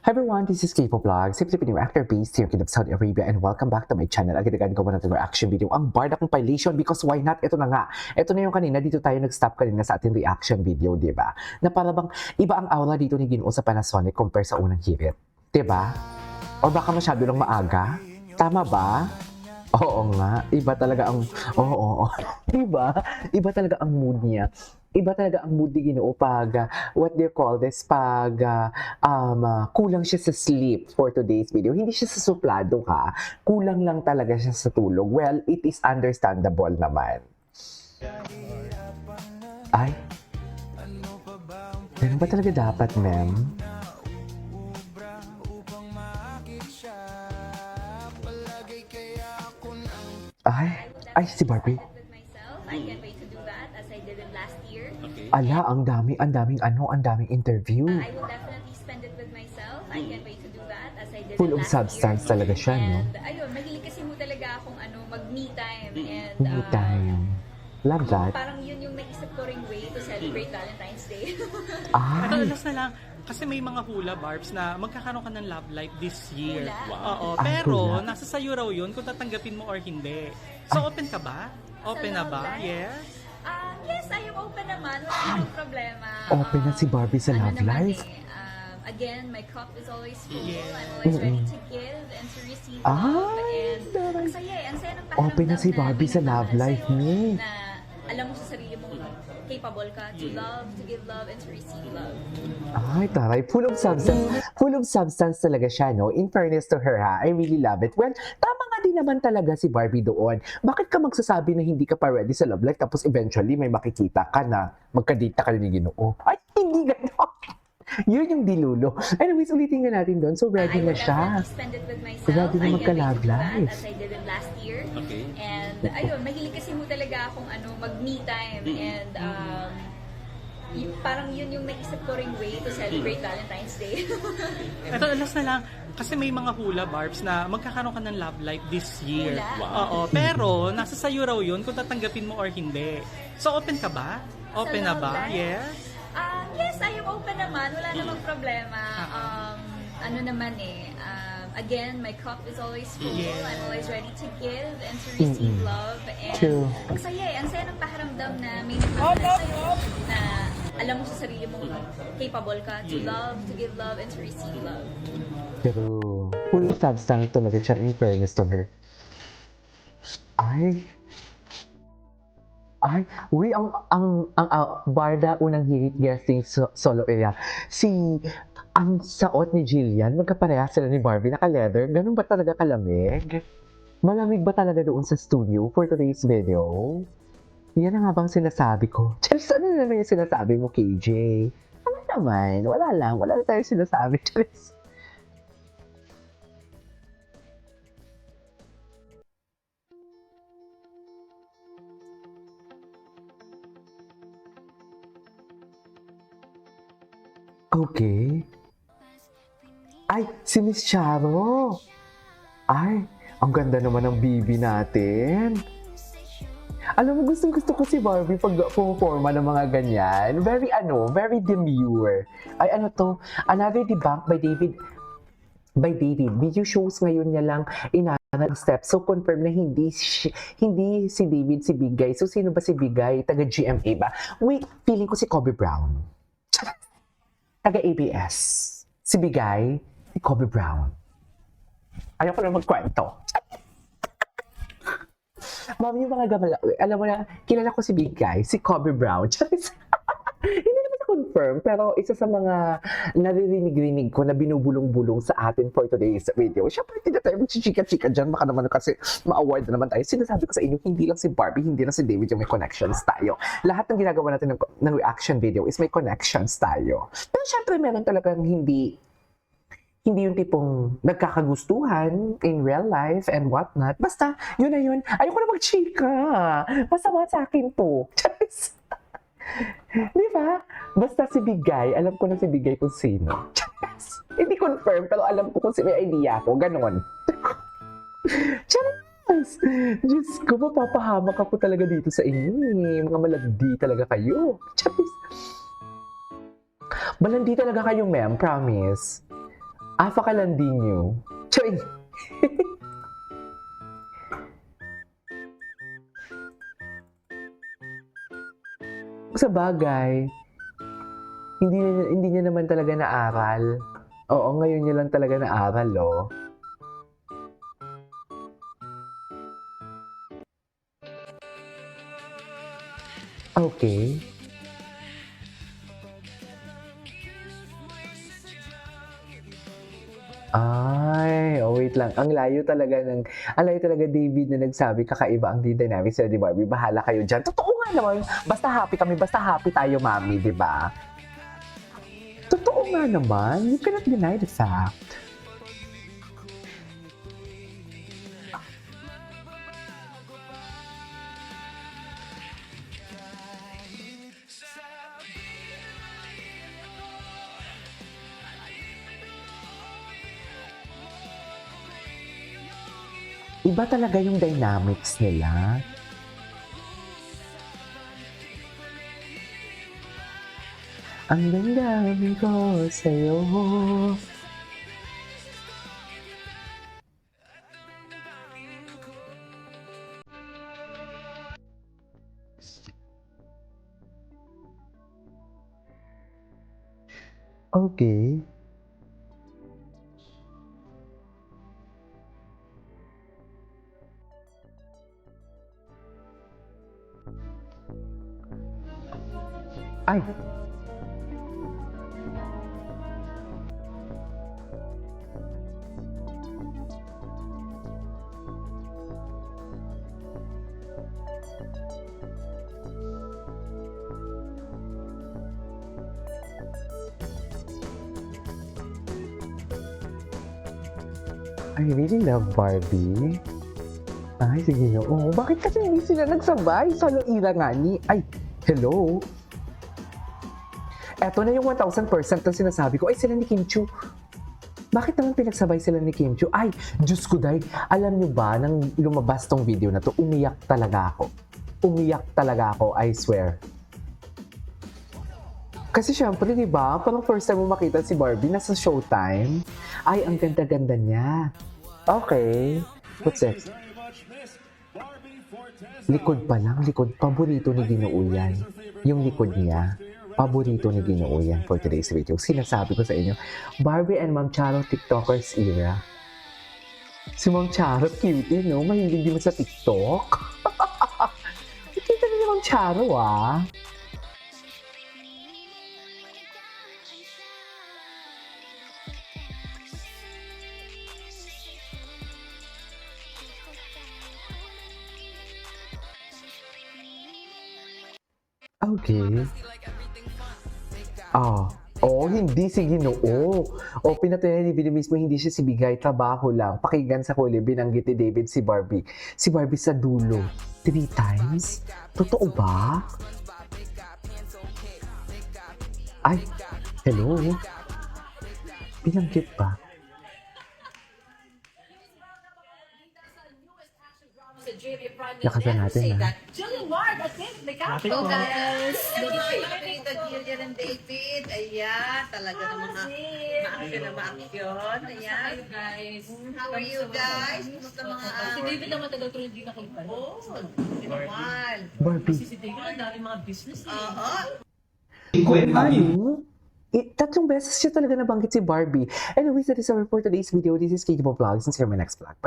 Hi everyone, this is K-pop Vlog, si Filipino actor based here in Saudi Arabia, and welcome back to my channel. Agad-agad gawa natin reaction video, ang Barda compilation, because why not? Ito na nga. Ito na yung kanina, dito tayo nag-stop kanina sa ating reaction video, di ba? Na para bang iba ang aura dito ni Ginoo sa Panasonic compare sa unang hirit. Di ba? O baka masyado lang maaga? Tama ba? Oo nga, iba talaga ang, oo, diba? Iba talaga ang mood niya. Iba talaga ang mood ni Ginoo pag, what do you call this, pag kulang siya sa sleep for today's video. Hindi siya sa suplado ka, kulang lang talaga siya sa tulog. Well, it is understandable naman. Ay, ganun ba talaga dapat, ma'am? Ay, si Barbie. I can't wait to do that as I did it last year. Ala, ang daming interview. I will definitely spend it with myself. I can't wait to do that as I did Full it of last substance year. talaga siya, no? And ayun, mahilig kasi mo talaga akong mag-me time. And Me time. Love that. parang yun yung naisip ko ring way to celebrate Valentine's Day. Ito, Ay, last na lang. Kasi may mga hula barbs na magkakaroon ka ng love life this year. Hula? Oo, Ah, pero hula. nasa sayo raw yun kung tatanggapin mo or hindi. So, open ka ba? Open na love ba? life? Yes? Yes, I am open naman. Wala namang problema. Open na si Barbie sa love naman life. Again, my cup is always full. Yeah. I'm always ready to give and to receive Ay, love. And daray. ang saya, ang saya ng pakiramdam Open na si Barbie sa love life niya. Na alam mo sa sarili mo, capable ka to love, to give love, and to receive love. Ay, taray. Full of substance. Full of substance talaga siya, no? In fairness to her, ha? I really love it. Well, tama nga din naman talaga si Barbie doon. Bakit ka magsasabi na hindi ka pa ready sa love life tapos eventually may makikita ka na magka-date ka ni Ginoo? Ay, hindi gano'n. Yun yung dilulo. Anyways, ulitin nga natin doon. So, ready I na will siya. definitely spend it with myself. Ready na I can't wait magka-love to do that life. as I did it last year. Okay. And ayun, mahilig kasi mo talaga akong mag-me time. And parang yun yung naisip ko ring way to celebrate Valentine's Day. Ito, last na lang. Kasi may mga hula barbs na magkakaroon ka ng love life this year. Hula? Oo, pero nasa sayo raw yun kung tatanggapin mo or hindi. So, open ka ba? Open na love ba? life? Yes? Yes, I am open naman. Wala namang problema. Ano naman again, my cup is always full. Yeah. I'm always ready to give and to receive love. And True. ang saya ng pakiramdam na may nagmamahal sa'yo, na alam mo sa sarili mo, capable ka to love, to give love, and to receive love. Pero, full of substance talaga siya in fairness to her. Uy, Barda unang hirit guesting solo area. Ang saot ni Jillian, magkapareha sila ni Barbie, naka-leather. Ganun ba talaga kalamig? Malamig ba talaga doon sa studio for today's video? Yan na nga bang sinasabi ko? Charis, ano naman yung sinasabi mo, KJ? Ano naman? Wala lang tayong sinasabi, Charis. Okay. Ay, si Miss Charo. Ay, ang ganda naman ng bibi natin. Alam mo, gusto ko si Barbie pag pumaporma ng mga ganyan. Very demure. Ay, ano to? Another Debunk by David. Video shows ngayon niya lang inanag steps. So, confirm na hindi si David si Bigay. So, sino ba si Bigay? Taga GMA ba? Wait, feeling ko si Kobe Brown. Taga ABS. Si Bigay, si Kobe Brown. Ayaw ko na magkwento. Mami, yung mga gamala, alam mo na, kilala ko si Bigay, si Kobe Brown. Hindi naman na confirm, pero isa sa mga naririnig-rinig ko na binubulong-bulong sa atin for today's video. Siyempre, hindi na tayo magchichika-chika dyan. Baka naman kasi ma-award na naman tayo. Sinasabi ko sa inyo, hindi lang si Barbie, hindi lang si David yung may connections tayo. Lahat ng ginagawa natin ng reaction video is may connections tayo. Pero siyempre, meron talagang hindi yung tipong nagkakagustuhan in real life and whatnot. Basta, yun na yun. Ayoko na magchika. Masama sa akin to. Charis. Di ba? Basta si Bigay, alam ko na si Bigay kung sino. Charis. Hindi confirm, pero alam ko kung may idea ko. Ganon. Charis. Diyos ko, mapapahamak ako talaga dito sa inyo eh. Mga malandi talaga kayo. Charis. Malandi talaga kayo, ma'am. Promise. Afa ka lang din nyo. Choy! Sa bagay, hindi niya naman talaga naaral. Oo, ngayon niya lang talaga naaral, oh. Okay. Ay, oh wait lang. Ang layo talaga, David, na nagsabi kakaiba ang dynamics sa Barbie. Bahala kayo dyan. Totoo nga naman. Basta happy kami. Basta happy tayo, mami, di ba? Totoo nga naman. You cannot deny the fact. Iba talaga yung dynamics nila. Ang damdamin ko sa'yo. Okay. Ay! I really love Barbie. Ay, sige no. Oh, bakit kasi hindi sila nagsabay? Sa ira nga ni... Ay, hello? Eto na yung 1,000% na sinasabi ko. Ay, sila ni Kim Chiu. Bakit naman pinagsabay sila ni Kim Chiu? Ay, Diyos ko day. Alam niyo ba, nang lumabas tong video na to, umiyak talaga ako. Umiyak talaga ako, I swear. Kasi syempre, di ba, parang first time mo makita si Barbie nasa Showtime. Ay, ang ganda-ganda niya. Okay. What's next? Likod pa lang, likod. Paborito ni Ginoo yan. Yung likod niya. Paborito ni Ginoo yan for today's video. Sinasabi ko sa inyo, Barbie and Ma'am Charo TikTokers era. Si Ma'am Charo, cute no? Mahilig din mo sa TikTok. Kita na ni Ma'am Charo, ah. Okay. Hindi si Ginoo. Pinatunayan ni Billy mismo, hindi siya si Bigay, trabaho lang. Pakinggan sa huli, binanggit ni David si Barbie. Si Barbie sa dulo. 3 times? Totoo ba? Ay, hello? Binanggit ba? Lakasan natin, ha? Julie Ward, okay, Natin po. guys. Nakita Julia and David. Ayan, talaga namang maaksyon na maaksyon. Ayan. Guys, How are you guys? Kumusta mga si David naman tagal ko hindi nakita. Oh, sinamal. Barbie. Si David ang dami mga business eh. Oo. Ano? 3 beses siya talaga nabanggit si Barbie. Anyways, that is our for today's video. This is Katie Bo Vlogs and see you in my next vlog. Bye!